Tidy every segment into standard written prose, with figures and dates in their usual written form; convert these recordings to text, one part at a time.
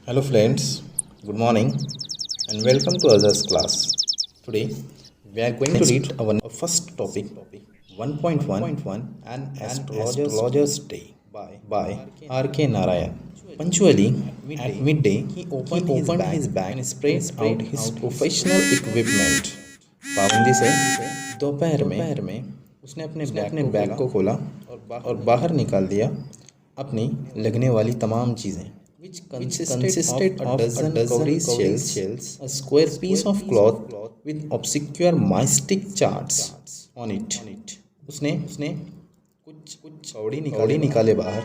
Hello friends, good morning and welcome to Azhar's class. Today we are going to read our first topic 1.1 An Astrologer's Day by R.K. Narayan. Punctually at midday he opened his bag and spread out his professional equipment. पाबंदी से दोपहर में उसने अपने bag को खोला और बाहर निकाल दिया अपनी लगने वाली तमाम चीज़ें, which consisted of a dozen cowrie shells, a square piece of cloth with obscure mystic charts on it. उसने कुछ कौड़ी निकाले बाहर,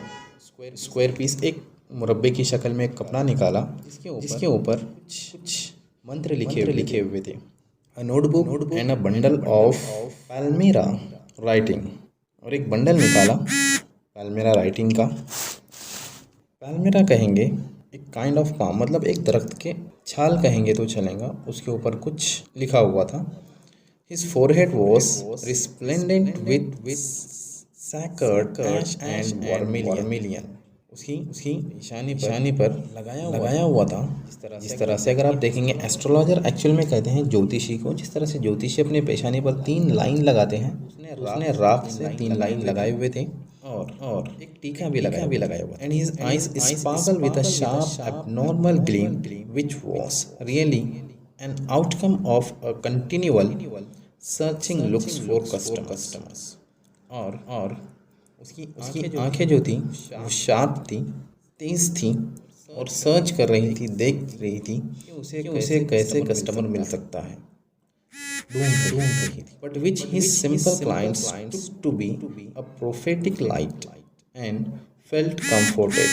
स्क्वायर पीस एक मुरब्बे की शक्ल में एक कपड़ा निकाला जिसके ऊपर कुछ मंत्र लिखे हुए थे. A notebook and a bundle of Palmyra writing, और एक बंडल निकाला पैल्मेरा राइटिंग का. पैल्मेरा कहेंगे एक काइंड ऑफ पाम, मतलब एक दरख्त के छाल कहेंगे तो चलेगा. उसके ऊपर कुछ लिखा हुआ था. His forehead was resplendent with sacred ash and vermilion. उसकी निशानी पर लगाया हुआ था. जिस तरह से अगर आप देखेंगे एस्ट्रोलॉजर एक्चुअल में कहते हैं ज्योतिषी को. जिस तरह से ज्योतिषी अपने पेशानी पर 3 लाइन लगाते हैं, उसने राख से 3 लाइन लगाए हुए थे और एक टीका भी लगाया हुआ. And his eyes sparkle with a sharp abnormal gleam which was really an outcome of a continual searching looks for customers. और उसकी आंखें जो थी वो शार्प थी, तेज थी और सर्च कर रही थी, देख रही थी कि उसे कैसे कस्टमर मिल सकता है, ढूंढ रही थी. But which his simple clients took to be a prophetic light and felt comforted.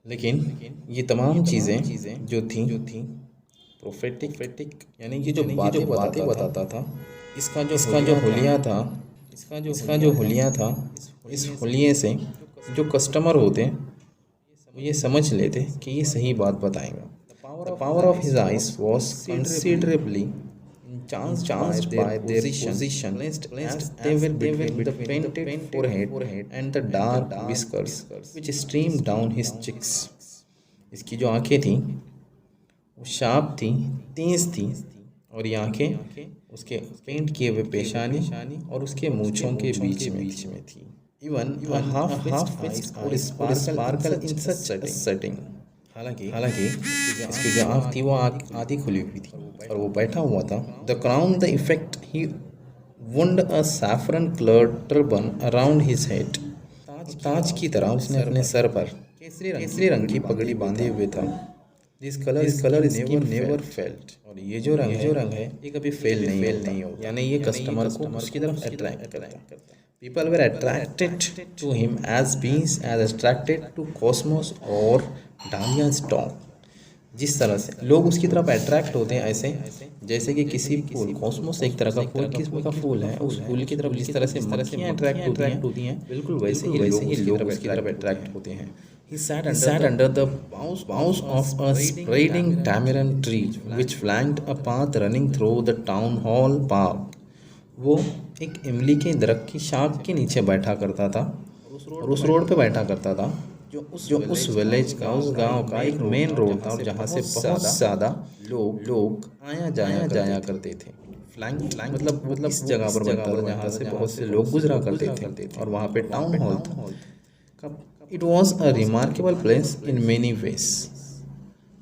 लेकिन ये तमाम चीज़ें जो थी प्रोफेटिक यानी कि जो बातें बताता था. इसका जो हुलिया था, इस हुलिये से जो कस्टमर होते वो ये समझ लेते कि ये सही बात बताएगा. The power of his eyes was considerably enhanced by their position as they were between the painted forehead and the dark whiskers which streamed down his cheeks. इसकी जो आंखें थी वो शार्प थी, तेज थी और ये आंखें उसके पेंट किए हुए पेशानी और उसके मूंछों के बीच में थी. Even a half-pitched or sparkle in such setting. हालांकि इसकी जो आँख थी वो आधी खुली हुई थी और वो बैठा हुआ था. The crown the effect he wound a saffron-colored turban around his head. ताज की तरह उसने अपने सर पर केसरी रंग की पगड़ी बांधे हुए था. This color is never felt. और ये जो रंग है ये कभी फेल नहीं होता. यानी ये कस्टमर को उसकी तरफ अट्रैक्ट करता है. People were attracted to him as beings as attracted to cosmos or Dahlia's stalk. जिस तरह से लोग उसकी तरफ अट्रैक्ट होते हैं ऐसे जैसे कि किसी फूल, कॉस्मोस एक तरह का फूल, किस्म का फूल है, उस फूल की तरफ जिस तरह से मक्खियाँ अट्रैक्ट होती हैं, बिल्कुल वैसे ही लोग उसकी तरफ अट्रैक्ट होते हैं. He sat under the boughs of a spreading tamarind tree which flanked a path running through the town hall park. वो एक इमली के दरख्त की शाख के नीचे बैठा करता था और उस रोड पे बैठा करता था जो उस विलेज का, उस गांव का एक मेन रोड था और जहाँ से बहुत ज़्यादा लोग आया जाया करते थे. फ्लैंक मतलब इस जगह पर बैठा था जहाँ से बहुत से लोग गुजरा करते थे और वहाँ पे टाउन हॉल था. It was a remarkable place in many ways.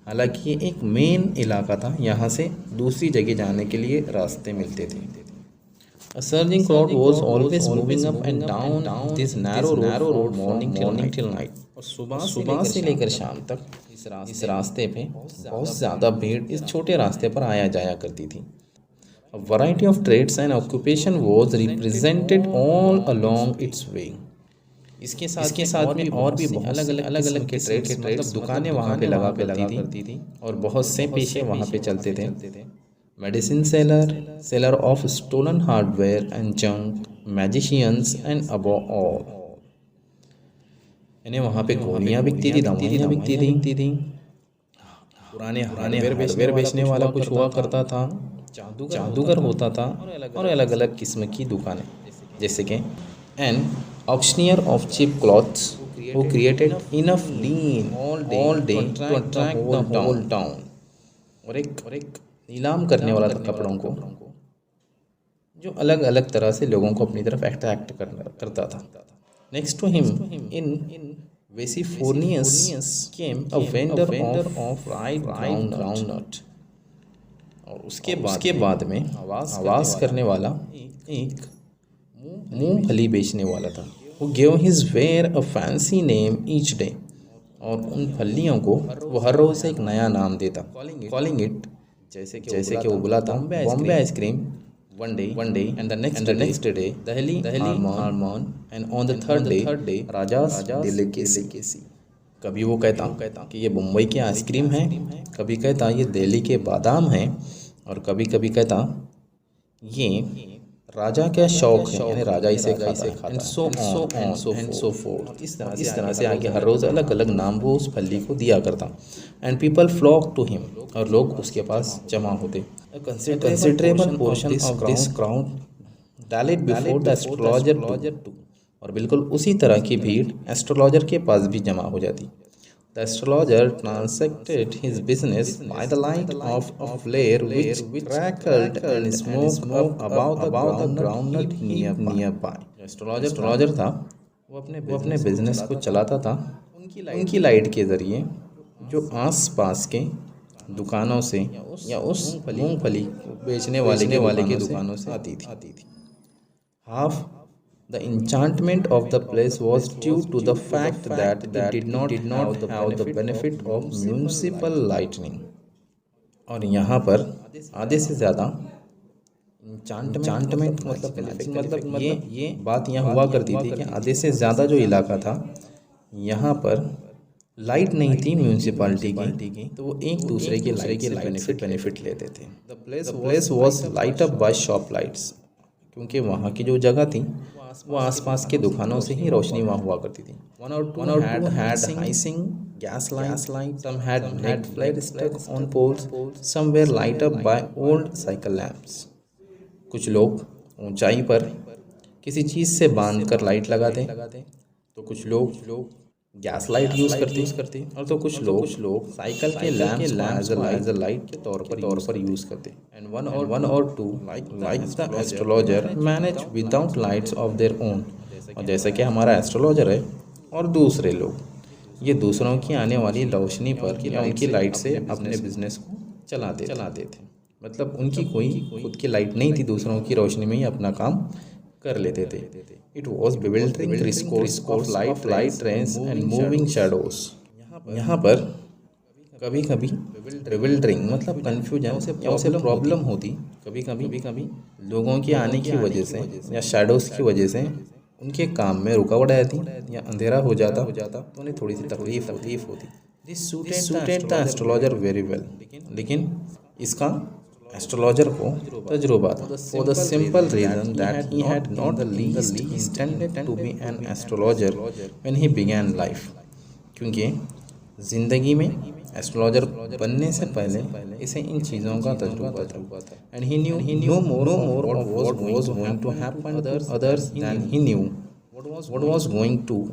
हालांकि ये एक मेन इलाका था, यहाँ से दूसरी जगह जाने के लिए रास्ते मिलते थे. A surging crowd was always moving up and down this narrow road morning till night. और सुबह से लेकर शाम तक इस रास्ते पे बहुत ज़्यादा भीड़ इस छोटे रास्ते पर आया जाया करती थी. A variety of trades and occupation was represented all along its way. इसके साथ में और भी अलग के ट्रेड्स मतलब दुकानें वहाँ पे लगा करती थी और बहुत से पेशे वहाँ पे चलते थे. Medicine seller of stolen hardware and junk, magicians and above all. यानी वहाँ पे गोलियाँ बिकती थी, दवाइयाँ बिकती थी. पुराने हार्डवेयर बेचने वाला कुछ हुआ करता था, जादूगर होता था और अलग अलग किस्म की दुकानें जैसे कि an auctioneer of cheap cloths who created enough lean all day to attract the whole town. और एक नीलाम करने वाला था कपड़ों को, जो अलग अलग तरह से लोगों को अपनी तरफ अट्रैक्ट करता था. Next to him in Vesiphonius came a vendor of fried groundnut. और उसके बाद में आवाज़ करने वाला एक मूंगफली बेचने वाला था. Who gave his ware a fancy name each day. और उन फलियों को वो हर रोज़ एक नया नाम देता. Calling it जैसे कि वो बुलाता Bombay ice cream one day and the next day Delhi almond and on the third day Raja's delicacy. कभी वो कहता कि ये मुंबई की आइसक्रीम है, कभी कहता ये दिल्ली के बादाम हैं, और कभी कहता ये राजा का शौक है, यानी राजा इसे खाता है. And so fourth. इस तरह से आगे हर रोज़ अलग अलग नाम वो उस फली को दिया करता. And people flock to him. और लोग उसके पास जमा होते. Considerable portion of this crowd dallied before the astrologer too. और बिल्कुल उसी तरह की भीड़ एस्ट्रोलॉजर के पास भी जमा हो जाती. The astrologer transacted his business by the light of a flare which crackled and smoked up above the groundnut nearby. Astrologer था वो अपने बिजनेस को चलाता था उनकी लाइट के ज़रिए, जो आस पास के दुकानों से या उस मूंगफली बेचने वाले के दुकानों से आती थी. Half the enchantment of the place was due to the fact that it did not have the benefit of municipal lightning. और यहाँ पर आधे से ज़्यादा enchantment मतलब ये बात यहाँ हुआ करती थी कि आधे से ज़्यादा जो इलाका था यहाँ पर लाइट नहीं थी म्यूनसिपालिटी की, तो वो एक दूसरे के लाइट के बेनिफिट लेते थे. The place was light up by shop lights. क्योंकि वहाँ की जो जगह थी वो आसपास के दुकानों से ही रोशनी वहाँ हुआ करती थी. One or two had hissing gas lights, some had net flares stuck on poles, some were light up by old cycle lamps. कुछ लोग ऊंचाई पर किसी चीज़ से बांध कर लाइट लगाते, तो कुछ लोग गैस लाइट यूज़ करते, और तो कुछ लोग साइकिल के लैम्प एज अ लाइट के तौर पर यूज़ करते. एंड वन और two like the astrologer manage without lights of their own. और जैसा कि हमारा एस्ट्रोलॉजर है और दूसरे लोग ये दूसरों की आने वाली रोशनी पर या उनकी लाइट से अपने बिजनेस को चलाते थे. मतलब उनकी कोई खुद की लाइट नहीं थी, दूसरों की रोशनी में ही अपना काम कर लेते थे. It was bewildering discourse of light trains and moving shadows. यहाँ पर कभी bewildering मतलब कन्फ्यूजन या उसे प्रॉब्लम होती कभी लोगों के आने की वजह से या शैडोज़ की वजह से उनके काम में रुकावट आती या अंधेरा हो जाता तो उन्हें थोड़ी सी तकलीफ होती. This suited the astrologer very well. लेकिन इसका एस्ट्रोलॉजर को तजुर्बा था. For the simple reason that he had not the least intended to be an astrologer when he began life. क्योंकि ज़िंदगी में एस्ट्रोलॉजर बनने से पहले इसे इन चीज़ों का तजुर्बा था. And he knew more of what was going to happen others than he knew what was going to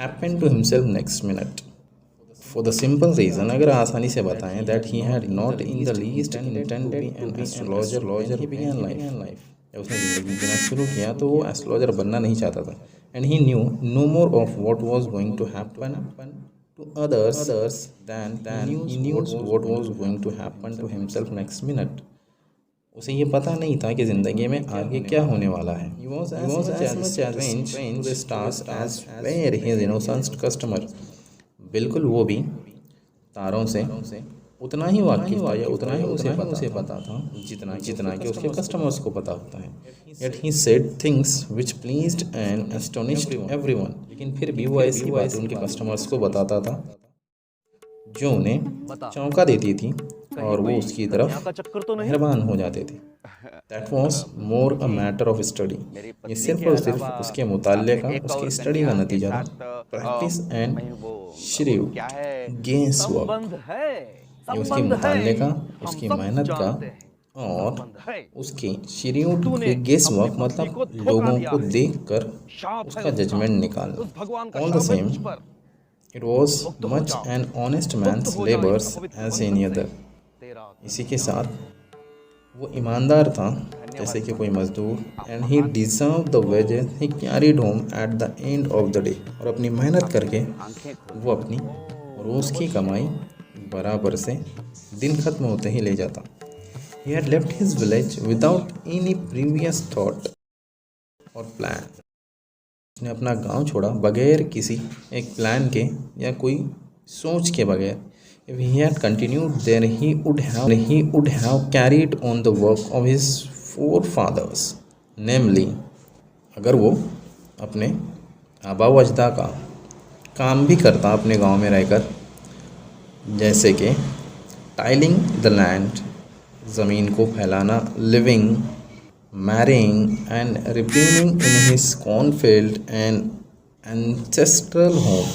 happen to himself next minute. For the simple reason, अगर आसानी से बताएं, that he had not in the least intended to be an astrologer he began life. जब उसने ज़िंदगी जीना शुरू किया तो वो एस्ट्रोलॉजर बनना नहीं चाहता था. And he knew no more of what was going to happen to others than he knew what was going to happen to himself next minute. उसे ये पता नहीं था कि ज़िंदगी में आगे क्या होने वाला है. He was as much strange to the stars as were his innocent customer. बिल्कुल वो भी तारों से उतना ही वाकिफ था या उतना ही उसे पता था जितना कि उसके कस्टमर्स को पता होता है. Yet he said things which pleased and astonished everyone. लेकिन फिर भी वो ऐसी बातें उनके कस्टमर्स को बताता था जो उन्हें चौंका देती थी और वो उसकी तरफ मेहरबान हो जाते थे. That was more a matter of study. ये सिर्फ और सिर्फ उसके मुताल्ले का उसकी स्टडी का नतीजा था. Practice and shrewd guesswork. ये उसके मुताल्ले का, उसकी मेहनत का और उसकी श्रीव गेस वर्क मतलब लोगों को देखकर उसका जजमेंट निकालना. All the same It was much an honest man's labors as any other. इसी के साथ वो ईमानदार था जैसे कि कोई मजदूर, and he deserve the wages he carried home at the end of the day, और अपनी मेहनत करके वो अपनी रोज़ की कमाई बराबर से दिन ख़त्म होते ही ले जाता. He had left his village without any previous thought or plan. उसने अपना गांव छोड़ा बगैर किसी एक प्लान के या कोई सोच के बगैर. If he had continued there, he would have carried on the work of his forefathers. Namely, अगर वो अपने आबा व अजदा का काम भी करता अपने गांव में रहकर, जैसे कि टाइलिंग द लैंड, ज़मीन को फैलाना, living, marrying and repairing in his cornfield and ancestral home.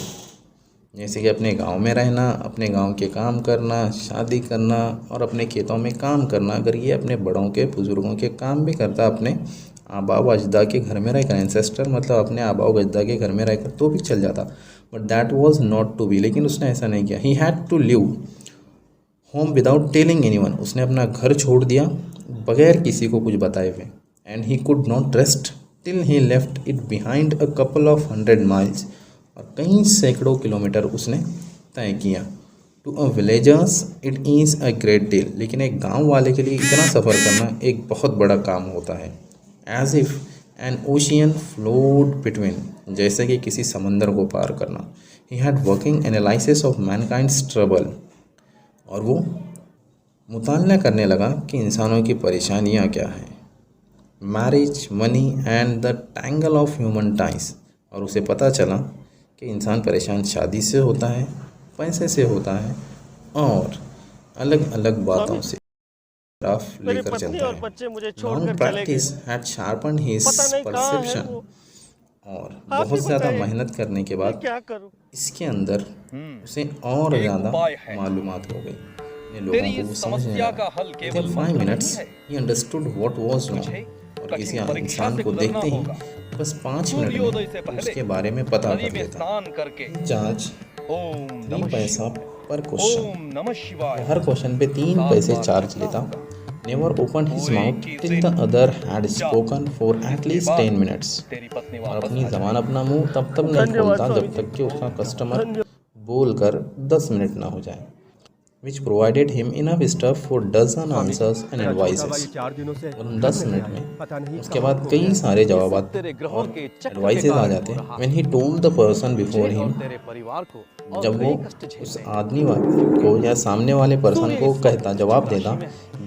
जैसे कि अपने गांव में रहना, अपने गांव के काम करना, शादी करना और अपने खेतों में काम करना. अगर ये अपने बड़ों के बुज़ुर्गों के काम भी करता अपने आबा व अजदा के घर में रहकर, एंसेस्टर मतलब अपने आबा व अजदा के घर में रहकर, तो भी चल जाता. But that was not to be. लेकिन उसने ऐसा नहीं किया. He had to leave home without telling anyone. उसने अपना घर छोड़ दिया बगैर किसी को कुछ बताए हुए. And he could not rest till he left it behind a couple of 100 miles. और कई सैकड़ों किलोमीटर उसने तय किया. To a villagers it is a great deal. लेकिन एक गांव वाले के लिए इतना सफ़र करना एक बहुत बड़ा काम होता है. As if an ocean flowed between, जैसे कि किसी समंदर को पार करना. He had working analysis of mankind's trouble. और वो मुताला करने लगा कि इंसानों की परेशानियाँ क्या हैं. Marriage, money and the tangle of human ties. और उसे पता चला कि इंसान परेशान शादी से होता है, पैसे से होता है और अलग अलग बातों से तरफ लेकर चलता है. Long practice had sharpen his perception. और बहुत ज़्यादा मेहनत करने के बाद इसके अंदर उसे और ज़्यादा मालूमात हो गई. लोगों को वो समझने लगा. Within 5 minutes he understood what was wrong. और किसी इंसान को देखते ही बस 5 मिनट में उसके बारे में पता कर लेता. चार्ज 3 पैसा पर क्वेश्चन. हर क्वेश्चन पे 3 पैसे चार्ज लेता. Never open his mouth till the other had spoken for at least 10 minutes. और अपनी जबान, अपना मुंह तब तक नहीं खोलता जब तक कि उसका कस्टमर बोलकर 10 मिनट ना हो जाए. which provided him enough stuff for dozen answers and advices. और 10 मिनट में उसके बाद कई सारे जवाब और एडवाइसेस आ जाते हैं. When he told the person before him, जब वो उस आदमी को या सामने वाले पर्सन को कहता, जवाब देता,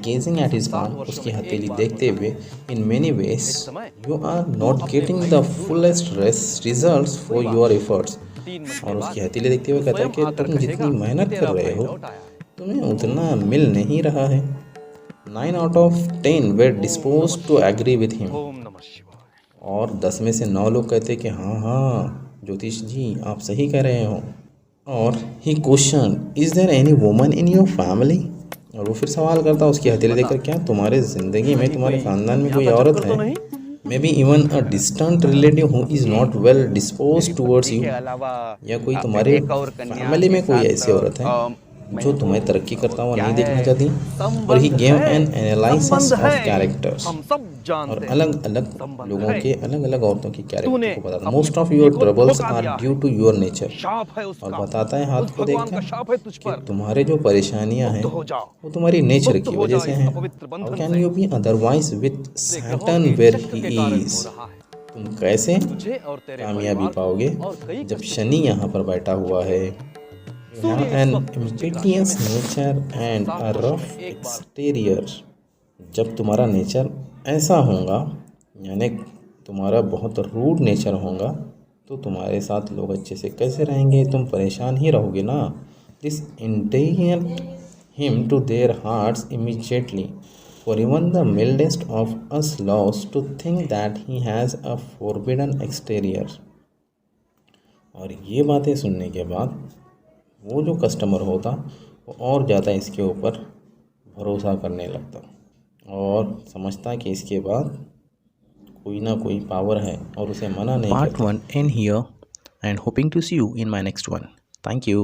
gazing at his palm, उसकी हथेली देखते हुए, in many ways you are not getting the fullest results for your efforts. और उसकी हथेली देखते हुए कहता है कि तुम जितनी मेहनत कर रहे हो तुम्हें उतना मिल नहीं रहा है. 9 out of 10 were disposed to agree with him. और 10 में से 9 लोग कहते कि हाँ ज्योतिष जी आप सही कह रहे हो. और he question, is there any woman in your family. और वो फिर सवाल करता उसकी हथेली देखकर, क्या तुम्हारे ज़िंदगी में, तुम्हारे ख़ानदान में कोई औरत है? May be even a distant relative who is not well dispose towards you. या कोई तुम्हारे फैमिली में कोई ऐसी औरत है जो तुम्हें तरक्की करता हुआ नहीं देखना चाहती. और he gave an analysis of characters. और अलग अलग लोगों के, अलग अलग औरतों की कैरेक्टर को बताता. Most of your troubles are due to your nature. और बताता है हाथ को देखकर कि तुम्हारे जो परेशानियां हैं वो तुम्हारी नेचर की वजह से हैं. How can you be otherwise with Saturn where he is. तुम कैसे कामयाबी पाओगे जब शनि यहाँ पर बैठा हुआ है. an impetuous nature and a rough exterior. जब तुम्हारा नेचर ऐसा होगा, यानी तुम्हारा बहुत रूड नेचर होगा, तो तुम्हारे साथ लोग अच्छे से कैसे रहेंगे, तुम परेशान ही रहोगे ना. This endeared him to their hearts immediately, for even the mildest of us loves to think that he has a forbidden exterior. और ये बातें सुनने के बाद वो जो कस्टमर होता वो और ज़्यादा इसके ऊपर भरोसा करने लगता और समझता कि इसके बाद कोई ना कोई पावर है और उसे मना नहीं करता. Part 1 end here and hoping to see you in my next one. Thank you.